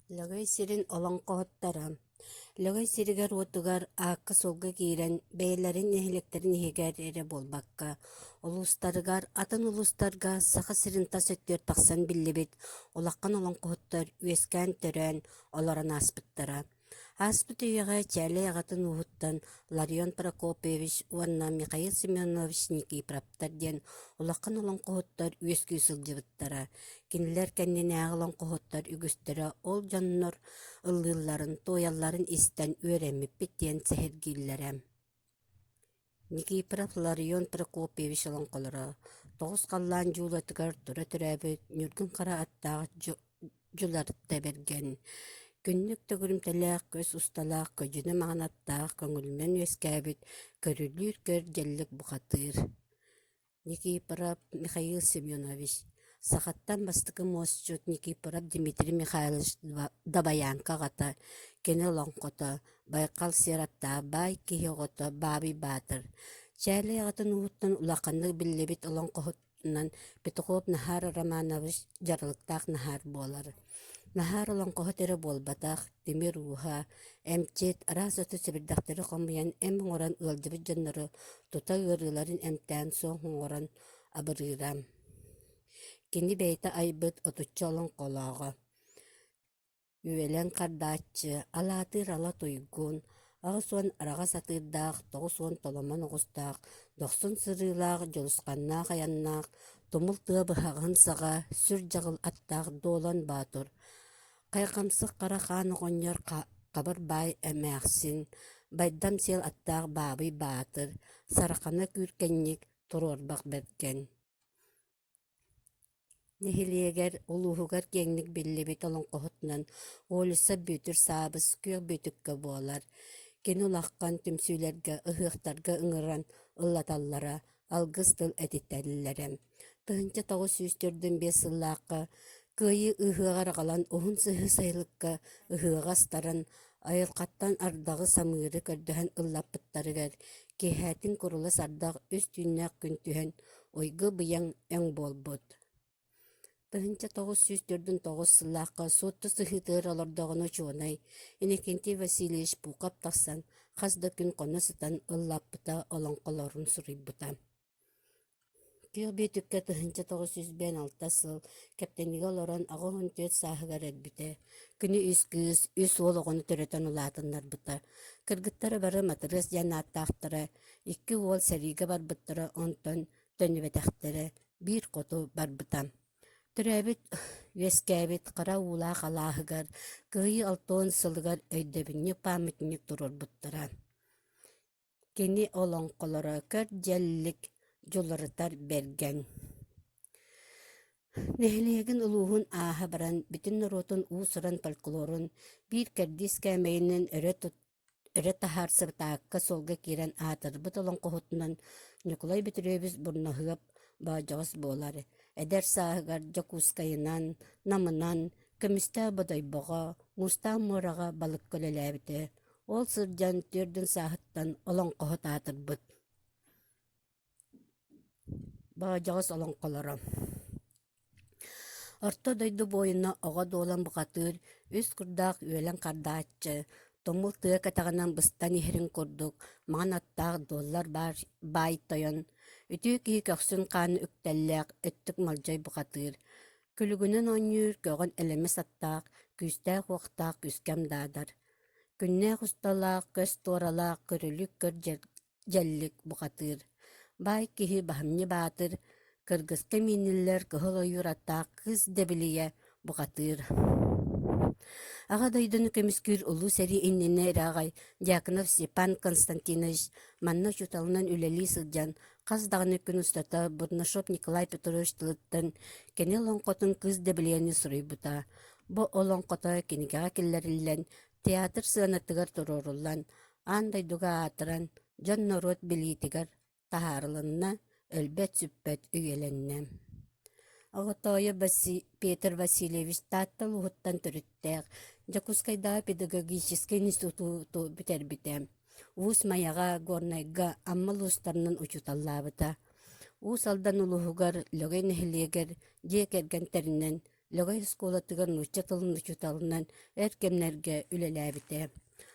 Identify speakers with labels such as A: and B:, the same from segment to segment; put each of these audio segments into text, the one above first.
A: Лөгөй сирин олоҥхоһуттара. Лөгөй сиригэр уотугар аакка солга киирэн бэйэлэрин нэһилектерин иһигэр эре буолбакка. Улуустарыгар атын улуустарга саха сиринта сөттүөр тахсан биллибит улаккан олоҥхоһуттар үөскээн төрөөн олорон ааспыттара. Ааспыт үйэҕэ чээлэй аҕатын уһуттан Ларион Прокопьевич уонна Михаил Семенович Никипраптар диэн улаккан олоҥхоһуттар үөскүү сылдьыбыттара. Кинилэр кэннинээҕи олоҥхоһуттар үгүстэрэ ол дьоннор ыллыылларын, туойалларын истэн үөрэммиппит диэн сэһиргииллэрэ. Никипров Ларион Прокопьевич олоҥхолоро. Тоҕус халлаан дьуулатыгар тура төрөөбүт нүргүн хара аттаах дьуларытта берген. Күннүк төгүрүмтэлээх көс усталаах көдьүнэ маҕанаттаах көҥүлүнэн үөскээбит көрүлүүр көр дьэллик бухатыыр. Никипров Михаил Семенович. Сахаттан бастыкы мосчут Никипров Дмитрий Михайлович Dabаянка гата кені олоҥхото Байкал сиратта бай киһи оҕото Баабый Баатыр. Чээлэй аҕатын уһуттан улаканнык биллибит олоҥхоһуттунан Петухов Нахар Романович жарылыктаах Нахар буолар. Нахар олоҥхоһут эре буолбатах Тимир Уха эмчит араас өтө сибирдахтары хомуян эм оҥорон ыалдьыбыт дьоннору тута ыарыыларын эмтээн суох оҥорон абырыырам. Кини бэйэ айбыт отуччу олоҥхолоҕо. Үөлэн хардааччы, алаатыыр ала туйгуун, аҕыс уон араҕа сатыырдаах, тоҕус уон толомон оҕустаах, дохсун сырыылаах, дьолусканнаах аяннаах, тумул тыа быһаҕын саҕа, сүр дьаҕыл аттаах дуолан баатур. Хайхамсык кара хаан оҕонньор хабар баай эмээхсин, байдам сиэл аттаах Баабый Баатыр, сарахана күүркэнник туруорбах берген. Нэһилиэгэр улууһугар киэҥник биллибит олоҥхоһутунан уолуса бүтүр саабыс күөх бүтүккэ буолар. Кини улаххан түмсүүлэргэ, ыһыахтарга ыҥыран ыллаталлара, алгыс тыл этитэллэрэ. Тыһынча тоҕус сүүстүрдүн биэс сыллаахха кыайы ыһыаҕар аҕалан уһун сыһыы сайылыкка ыһыаҕа астаран айылхаттан ардаҕы самыыры көрдөһөн ыллаппыттарыгар киэһээттин курула сардах үс түүнээх күн түһэн ойгу быйаҥ өҥ буолбут. Тыһынча тоҕус сүүстүрдүн тоҕус сыллаахха суотту сыһыытыыр олордоҕуну чуонай Иннокентий Васильевич пуукап тахсан хас да күн хоно сытан ыллаппыта олоҥхолорун суруйбута. Кыах бүтүккэ тыһынча тоҕус үсбээн алта сыл Кэптэниге олорон аҕо хүнтүөт сааһыгар эрбитэ. Күнү үс кыыс, үс уол оҕону төрөтөн улаатыннарбыта. Кыргыттары бары матырыс дьанааттаахтара, икки уол сэриигэ барбыттара онтон төнүбэтэхтэрэ, биир хоту барбыта. Төрөөбүт үөскээбит хара уулаах алааһыгар, кыайы алтуон сылыгар өйдөбүнньүк паамытньык турурбуттара. Кини олоҥхолоро көр дьэллик дьуларытар берген. Нэһилиэгин улууһун ааһа баран бүтүн норуотун уусуран фольклорун биир кэрдис кээмэйинэн өрө таһаар сыбытаакка солга киирэн аатырбыт олоҥхоһутунан Ньукулай бүтүрүөбүс бурнаһыап баадьаҕас буолар. Эдэр сааһыгар Дьокуускайынан, намынан, көмүстää бодойбоҕо, муустаан муораҕа балык көлөлээбитэ. Ол сырдьан түөрдүн сааһыттан олоҥхоһут аатырбыт. Баадьаҕас олоҥхолоро. Орто дойду буойуна оҕо дуолан бухатыыр үс курдаах үөлэн хардааччы, томул тыа катаҕынан быстан иһирин курдук, маҕан аттаах дуоллар баай тойон, үтүү киһи көхсүн хааны үктэллээх өттүк малдьой бухатыыр. Күлүгүнэн оонньуур көҕөн элемес аттаах, күүстээх уохтаах күскэм даадар. Күннээх усталаах, көс туоралаах көрүлүк көр дьэллик бухатыыр. Баай киһи Баһымньы Баатыр, кыргыска миниллэр кыһыл ойуур аттаах кыыс дэбилийэ бухатыыр. Аҕа дойдуну көмүскүүр улуу сэри иннинэ эрээҕай Дьяконов Степан Константинович манна чуталынан үлэлии сылдьан хас даҕаны күн устата Бурнашов Николай Петрович тылыттан кини олоҥхотун кыыс дэбилиэни суруйбута. Бу олоҥхото кинигэҕэ киллэриллэн театр сыанатыгар туруоруллан аан дойдуга аатыран дьон норуот билиитигэр таһаарылынна өлбөт сүппөт үйэлэннэ. Оҕотоойо Петр Васильевич тааттал уһуттан төрүттээх Дьокуускайдаах педагогический институту бүтэрбитэ. Уус маяга горнайга аммал уустарынан учуталлаабыта. Уус Алдан улууһугар Лөгөй нэһилиэгэр дьиэ кэргэнтеринэн Лөгөй оскуолатыгар нучча тылын учуталынан эркемнерге үлеләбите.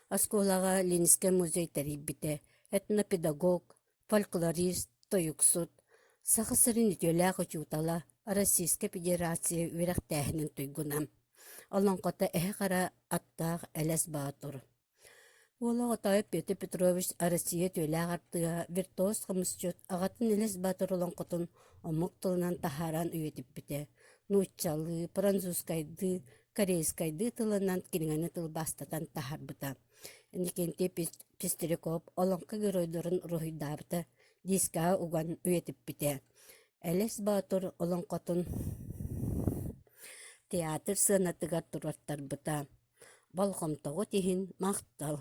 A: Оскуолага Ленинский музей тарибите. Этнопедагог, фольклорист, тоюксут. Сахасырын үтөләк учутала Российская Федерация үрәхтәһенен туйгунам. Олоңхота эһэ-хара аттаах элес баатур. Уолоҕотойу Петр Петрович Россия төләк артыга виртуоз хымысчут агатын элес баатур олоңхотун омук тылынан тахаран үйетиппите. Нууччалы, французскайды, корейскайды тылынан кириңаны тыл бастатан тахарбыта. Никенте Пестерекоп олоңка геройдорун рухайдабыта, диска уган үйетиппите. Элес баатур олоңхотун театр сыанатыгар тураттарбыта. Балхомтоҕу тиһин мактал.